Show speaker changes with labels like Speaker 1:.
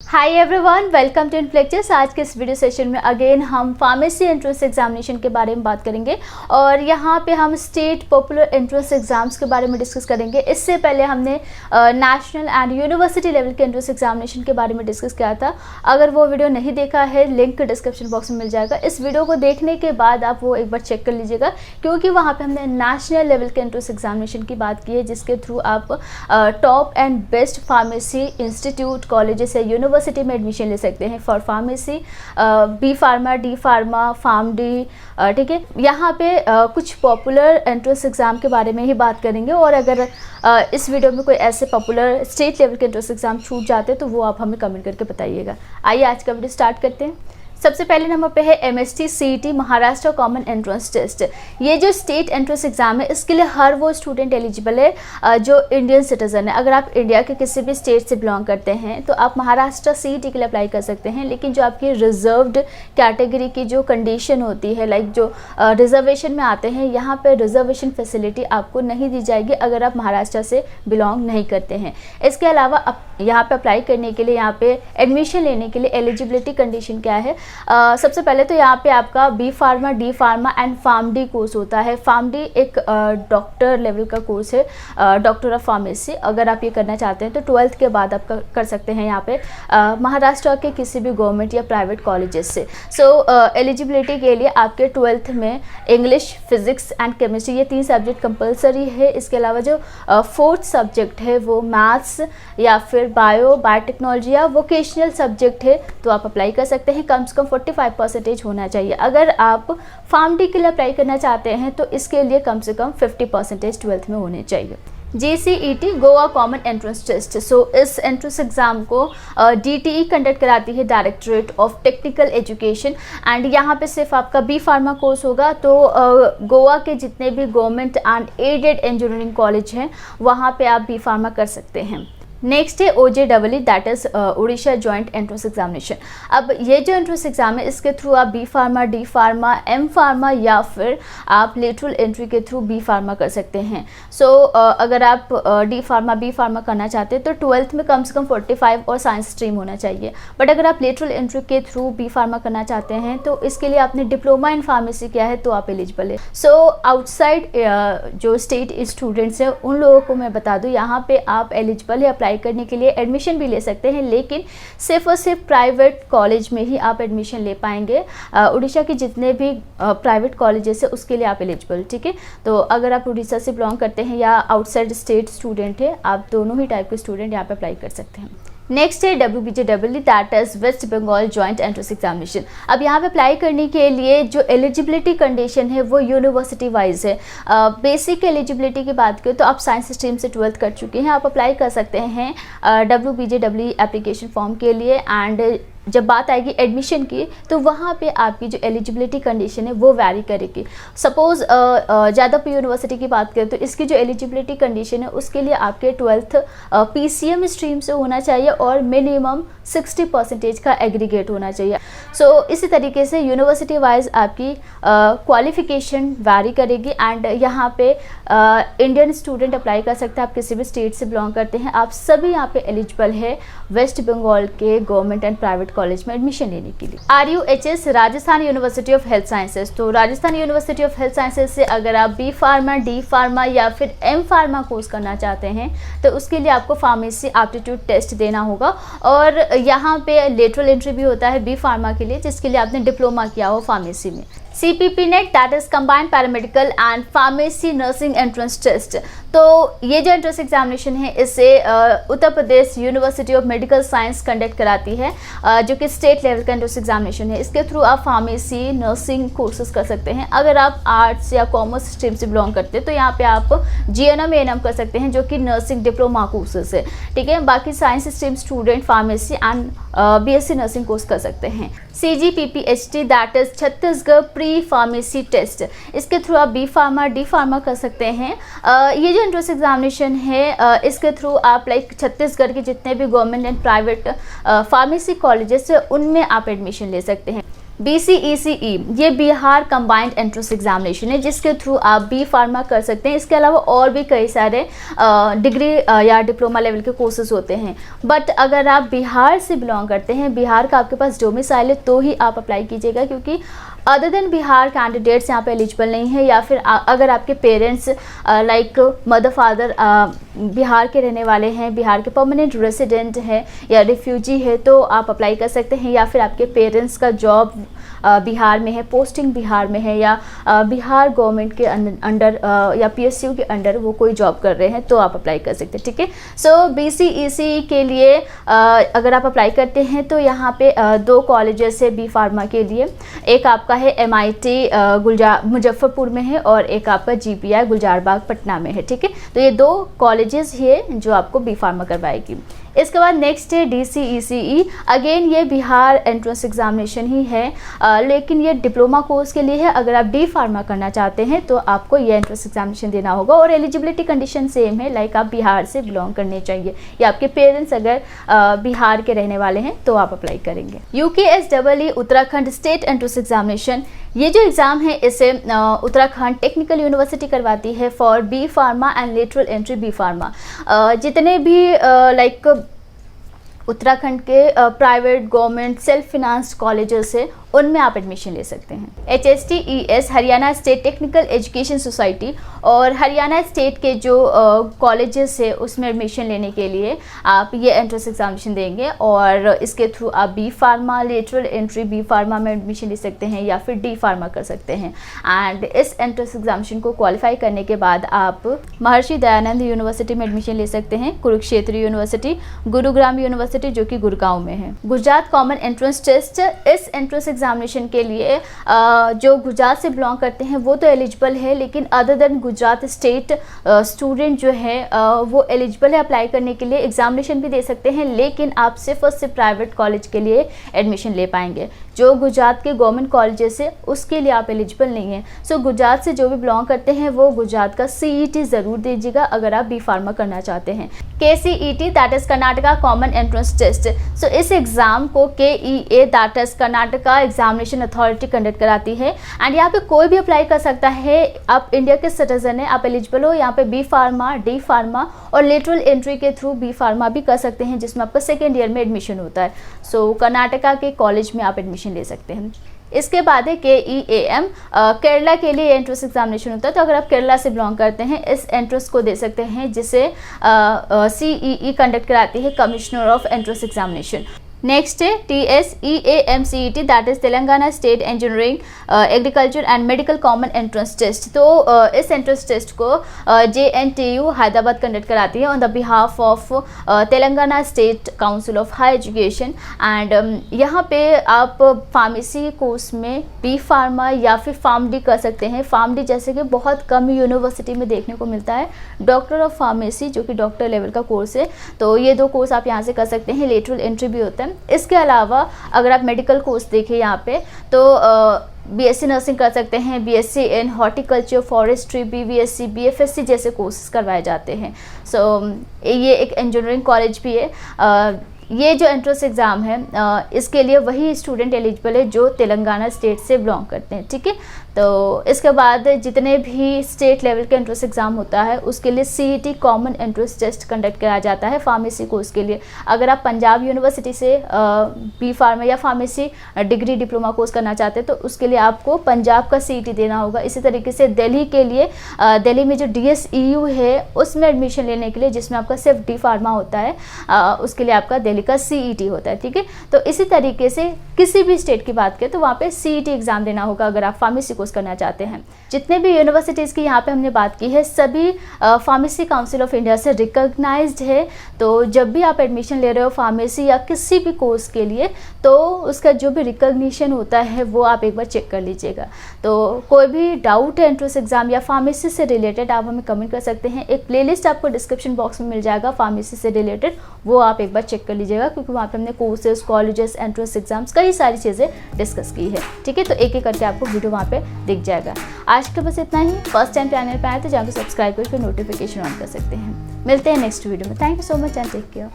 Speaker 1: Hi everyone, welcome to इनफ्लेक्चर्स। आज के इस वीडियो सेशन में अगेन हम फार्मेसी एंट्रेंस एग्जामिनेशन के बारे में बात करेंगे और यहाँ पे हम स्टेट पॉपुलर एंट्रेंस एग्जाम्स के बारे में डिस्कस करेंगे। इससे पहले हमने नेशनल एंड यूनिवर्सिटी लेवल के एंट्रेंस एग्जामिनेशन के बारे में डिस्कस किया था। अगर वो वीडियो नहीं देखा है, लिंक डिस्क्रिप्शन बॉक्स में मिल जाएगा। इस वीडियो को देखने के बाद आप वो एक बार चेक कर लीजिएगा, क्योंकि वहाँ पर हमने नेशनल लेवल के एंट्रेंस एग्जामिनेशन की बात की है, जिसके थ्रू आप top and best pharmacy institute, colleges या यूनिवर्सिटी में एडमिशन ले सकते हैं for pharmacy, B pharma, D pharma, pharm D. ठीक है, यहाँ पे कुछ पॉपुलर एंट्रेंस एग्जाम के बारे में ही बात करेंगे। और अगर इस वीडियो में कोई ऐसे पॉपुलर स्टेट लेवल के एंट्रेंस एग्जाम छूट जाते हैं तो वो आप हमें कमेंट करके बताइएगा। आइए आज का वीडियो स्टार्ट करते हैं। सबसे पहले नंबर पे है MST CET Maharashtra common entrance test. ये जो स्टेट एंट्रेंस एग्जाम है, इसके लिए हर वो स्टूडेंट एलिजिबल है जो इंडियन सिटीजन है। अगर आप इंडिया के किसी भी स्टेट से बिलोंग करते हैं तो आप महाराष्ट्र CET के लिए अप्लाई कर सकते हैं। लेकिन जो आपकी रिजर्व्ड कैटेगरी की जो कंडीशन होती है, लाइक जो रिजर्वेशन में आते हैं, यहाँ पर रिजर्वेशन फैसिलिटी आपको नहीं दी जाएगी अगर आप महाराष्ट्र से बिलोंग नहीं करते हैं। इसके अलावा यहाँ पे अप्लाई करने के लिए, यहाँ पे एडमिशन लेने के लिए एलिजिबिलिटी कंडीशन क्या है? सबसे पहले तो यहाँ पे आपका B pharma, D pharma and pharm D course होता है। फार्म डी एक डॉक्टर लेवल का कोर्स है, डॉक्टर ऑफ फार्मेसी। अगर आप ये करना चाहते हैं तो 12th के बाद आप कर सकते हैं यहाँ पे महाराष्ट्र के किसी भी गवर्नमेंट या प्राइवेट कॉलेजेस से। एलिजिबिलिटी के लिए आपके 12th में इंग्लिश, फिजिक्स एंड केमिस्ट्री, ये 3 सब्जेक्ट कंपलसरी है। इसके अलावा जो 4th सब्जेक्ट है वो मैथ्स या फिर बायोटेक्नोलॉजी या वोकेशनल सब्जेक्ट है, तो आप अप्लाई कर सकते हैं। कम से कम 45% होना चाहिए। अगर आप फार्म डी के लिए अप्लाई करना चाहते हैं तो इसके लिए कम से कम 50% 12th में होने चाहिए। JCET Goa common entrance test. इस एंट्रेंस एग्जाम को DTE कंडक्ट कराती है, directorate of technical education. And यहाँ पे सिर्फ आपका बी फार्मा कोर्स होगा। तो गोवा के जितने भी government and aided engineering college हैं वहाँ पे आप बी फार्मा कर सकते हैं। नेक्स्ट है OJEE, that is Orissa joint entrance examination. अब ये जो एंट्रेंस एग्जाम है, इसके थ्रू आप B pharma, D pharma, M pharma या फिर आप लेटरल एंट्री के थ्रू बी फार्मा कर सकते हैं। अगर आप डी फार्मा, बी फार्मा करना चाहते हैं तो 12th में कम से कम 45 और साइंस स्ट्रीम होना चाहिए। बट अगर आप लेटरल एंट्री के थ्रू बी फार्मा करना चाहते हैं तो इसके लिए आपने डिप्लोमा इन फार्मेसी किया है तो आप एलिजिबल है। आउटसाइड जो स्टेट स्टूडेंट्स हैं उन लोगों को मैं बता दूँ, यहाँ पे आप एलिजिबल है अप्लाई करने के लिए, एडमिशन भी ले सकते हैं, लेकिन सिर्फ और सिर्फ प्राइवेट कॉलेज में ही आप एडमिशन ले पाएंगे। उड़ीसा के जितने भी प्राइवेट कॉलेजेस है उसके लिए आप एलिजिबल, ठीक है। तो अगर आप उड़ीसा से बिलोंग करते हैं या आउटसाइड स्टेट स्टूडेंट है, आप दोनों ही टाइप के स्टूडेंट यहाँ पे अप्लाई कर सकते हैं। नेक्स्ट है WBJEE, that is west Bengal joint entrance examination. अब यहाँ पे अप्लाई करने के लिए जो एलिजिबिलिटी कंडीशन है वो यूनिवर्सिटी वाइज है। बेसिक एलिजिबिलिटी की बात करें तो आप साइंस स्ट्रीम से 12th कर चुके हैं, आप अप्लाई कर सकते हैं WBJEE एप्लीकेशन फॉर्म के लिए। एंड जब बात आएगी एडमिशन की तो वहाँ पे आपकी जो एलिजिबिलिटी कंडीशन है वो वैरी करेगी। सपोज़ जादवपुर यूनिवर्सिटी की बात करें तो इसकी जो एलिजिबिलिटी कंडीशन है उसके लिए आपके 12th PCM स्ट्रीम से होना चाहिए और मिनिमम 60% का एग्रीगेट होना चाहिए। इसी तरीके से यूनिवर्सिटी वाइज आपकी क्वालिफिकेशन वैरी करेगी। एंड यहाँ पे इंडियन स्टूडेंट अप्लाई कर सकते हैं, आप किसी भी स्टेट से बिलोंग करते हैं, आप सभी यहाँ पे एलिजिबल है वेस्ट बंगाल के गवर्नमेंट एंड प्राइवेट कॉलेज में एडमिशन लेने के लिए। RUHS Rajasthan university of health sciences. तो Rajasthan university of health sciences से अगर आप बी फार्मा, डी फार्मा या फिर एम फार्मा कोर्स करना चाहते हैं तो उसके लिए आपको फार्मेसी एप्टीट्यूड टेस्ट देना होगा। और यहाँ पे लेटरल एंट्री भी होता है बी फार्मा के लिए, जिसके लिए आपने डिप्लोमा किया हो फार्मेसी में। CPP NET, that is combined paramedical and pharmacy nursing entrance test. तो ये जो एंट्रेंस एग्जामिनेशन है इसे Uttar Pradesh university of medical science conduct कराती है, जो कि स्टेट लेवल का एंट्रेंस एग्जामिनेशन है। इसके थ्रू आप फार्मेसी नर्सिंग कोर्सेज कर सकते हैं। अगर आप आर्ट्स या कॉमर्स स्ट्रीम से बिलोंग करते हैं तो यहाँ पे आप GNM ANM कर सकते हैं, जो कि नर्सिंग डिप्लोमा कोर्सेज है, ठीक है। बाकी science stream student pharmacy and BSc nursing course कर सकते हैं। CGPPHT, that is Chhattisgarh pre pharmacy test. इसके थ्रू आप बी फार्मा, डी फार्मा कर सकते हैं। ये जो एंट्रेंस एग्जामिनेशन है इसके थ्रू आप लाइक छत्तीसगढ़ के जितने भी government and private pharmacy colleges है उनमें आप एडमिशन ले सकते हैं। BCECE ये बिहार कंबाइंड एंट्रेंस एग्जामिनेशन है, जिसके थ्रू आप बी फार्मा कर सकते हैं। इसके अलावा और भी कई सारे डिग्री या डिप्लोमा लेवल के कोर्सेज होते हैं। बट अगर आप बिहार से बिलोंग करते हैं, बिहार का आपके पास डोमिसाइल है, तो ही आप अप्लाई कीजिएगा, क्योंकि अदर देन बिहार कैंडिडेट्स यहाँ पे एलिजिबल नहीं है। या फिर अगर आपके parents like mother father Bihar के रहने वाले हैं, बिहार के परमानेंट रेसिडेंट हैं या रिफ्यूजी है, तो आप अप्लाई कर सकते हैं। या फिर आपके पेरेंट्स का जॉब बिहार में है, पोस्टिंग बिहार में है, या बिहार गवर्नमेंट के अंडर या PSU के अंडर वो कोई जॉब कर रहे हैं, तो आप अप्लाई कर सकते हैं। ठीक है, सो BCECE के लिए अगर आप अप्लाई करते हैं तो यहाँ पे 2 कॉलेजेस है बी फार्मा के लिए। एक आपका है MIT मुजफ्फरपुर में है, और एक आपका GPI गुलजारबाग पटना में है। ठीक है, तो ये 2 कॉलेजेस है जो आपको बी फार्मा करवाएगी। इसके बाद नेक्स्ट है DCECE। अगेन ये बिहार एंट्रेंस एग्जामिनेशन ही है, लेकिन ये डिप्लोमा कोर्स के लिए है। अगर आप डी फार्मा करना चाहते हैं तो आपको ये एंट्रेंस एग्जामिनेशन देना होगा, और एलिजिबिलिटी कंडीशन सेम है, लाइक आप बिहार से बिलोंग करने चाहिए, या आपके पेरेंट्स अगर बिहार के रहने वाले हैं तो आप अप्लाई करेंगे। UKSEE Uttarakhand state entrance examination, ये जो एग्ज़ाम है इसे उत्तराखंड टेक्निकल यूनिवर्सिटी करवाती है for B pharma and lateral entry B pharma. जितने भी लाइक उत्तराखंड के private government self financed colleges है, उनमें आप एडमिशन ले सकते हैं। HSTES Haryana state technical education society, और हरियाणा स्टेट के जो कॉलेजेस है उसमें एडमिशन लेने के लिए आप ये एंट्रेंस एग्जामिनेशन देंगे, और इसके थ्रू आप B pharma, lateral entry B pharma में एडमिशन ले सकते हैं, या फिर डी फार्मा कर सकते हैं। एंड इस एंट्रेंस एग्जामिनेशन को क्वालिफाई करने के बाद आप महर्षि दयानंद यूनिवर्सिटी में एडमिशन ले सकते हैं, कुरुक्षेत्र यूनिवर्सिटी, गुरुग्राम यूनिवर्सिटी जो कि गुड़गांव में है। गुजरात कॉमन एंट्रेंस टेस्ट, इस एंट्रेंस एग्जामिनेशन के लिए जो गुजरात से बिलोंग करते हैं वो तो एलिजिबल है, लेकिन other than Gujarat state student जो है वो एलिजिबल है अप्लाई करने के लिए। एग्जामिनेशन भी दे सकते हैं, लेकिन आप सिर्फ और सिर्फ प्राइवेट कॉलेज के लिए एडमिशन ले पाएंगे। जो गुजरात के गवर्नमेंट कॉलेजेस है उसके लिए आप एलिजिबल नहीं हैं। सो गुजरात से जो भी बिलोंग करते हैं वो गुजरात का CET ज़रूर दीजिएगा अगर आप बी फार्मा करना चाहते हैं। KCET that is Karnataka common entrance test. So इस एग्ज़ाम को KEA that is Karnataka examination authority conduct कराती है, एंड यहाँ पे कोई भी अप्लाई कर सकता है। आप इंडिया के सिटीजन है, आप एलिजिबल हो, यहाँ पे बी फार्मा, डी फार्मा और लेटरल एंट्री के थ्रू बी फार्मा भी कर सकते हैं, जिसमें आपका सेकेंड ईयर में एडमिशन होता है। सो कर्नाटका के कॉलेज में आप एडमिशन ले सकते हैं। इसके बाद है KEAM, केरला के लिए एंट्रेंस एग्जामिनेशन होता है। तो अगर आप केरला से बिलोंग करते हैं इस एंट्रेंस को दे सकते हैं, जिसे CEE कंडक्ट कराती है, commissioner of entrance examination. Next है TSEAMCET that is Telangana state engineering agriculture and medical common entrance test. तो इस एंट्रेंस टेस्ट को JNTU हैदराबाद कंडक्ट कराती है on the behalf of Telangana state council of high education. And यहाँ पे आप फार्मेसी कोर्स में बी फार्मा या फिर फार्म-डी कर सकते हैं। फार्म-डी जैसे कि बहुत कम यूनिवर्सिटी में देखने को मिलता है। डॉक्टर ऑफ फार्मेसी जो कि डॉक्टर लेवल का कोर्स है, तो ये 2 कोर्स आप यहाँ से कर सकते हैं। लेटरल एंट्री भी होता है। इसके अलावा अगर आप मेडिकल कोर्स देखें यहाँ पे, तो BSc नर्सिंग कर सकते हैं, BSc इन हॉर्टिकल्चर, फॉरेस्ट्री, BVSc, BFSc जैसे कोर्सेज करवाए जाते हैं। सो ये एक इंजीनियरिंग कॉलेज भी है। ये जो एंट्रेंस एग्ज़ाम है इसके लिए वही स्टूडेंट एलिजिबल है जो तेलंगाना स्टेट से बिलोंग करते हैं। ठीक है, तो इसके बाद जितने भी स्टेट लेवल के एंट्रेंस एग्ज़ाम होता है उसके लिए CET common entrance test conduct कराया जाता है फार्मेसी कोर्स के लिए। अगर आप पंजाब यूनिवर्सिटी से बी फार्मा या फार्मेसी डिग्री डिप्लोमा कोर्स करना चाहते हैं तो उसके लिए आपको पंजाब का CET देना होगा। इसी तरीके से दिल्ली के लिए दिल्ली में जो DSEU है उसमें एडमिशन लेने के लिए, जिसमें आपका सिर्फ डी फार्मा होता है, उसके लिए आपका दिल्ली का CET होता है। ठीक है, तो इसी तरीके से किसी भी स्टेट की बात करें तो वहाँ पे CET एग्ज़ाम देना होगा अगर आप फार्मेसी कोर्स करना चाहते हैं। जितने भी यूनिवर्सिटीज़ की यहाँ पे हमने बात की है सभी फार्मेसी काउंसिल ऑफ इंडिया से रिकॉग्नाइज्ड है। तो जब भी आप एडमिशन ले रहे हो फार्मेसी या किसी भी कोर्स के लिए, तो उसका जो भी रिकॉग्निशन होता है वो आप एक बार चेक कर लीजिएगा। तो कोई भी डाउट है एंट्रेंस एग्ज़ाम या फार्मेसी से रिलेटेड, आप हमें कमेंट कर सकते हैं। एक प्लेलिस्ट आपको डिस्क्रिप्शन बॉक्स में मिल जाएगा फार्मेसी से रिलेटेड, वो आप एक बार चेक कर लीजिएगा, क्योंकि वहाँ पे हमने कोर्सेज, कॉलेजेस, एंट्रेंस एग्जाम्स, कई सारी चीज़ें डिस्कस की है। ठीक है, तो एक एक करके आपको वीडियो वहाँ पे दिख जाएगा। आज के बस इतना ही। फर्स्ट टाइम चैनल पे आए तो जाकर सब्सक्राइब करके नोटिफिकेशन ऑन कर सकते हैं। मिलते हैं नेक्स्ट वीडियो में। Thank you so much and take care.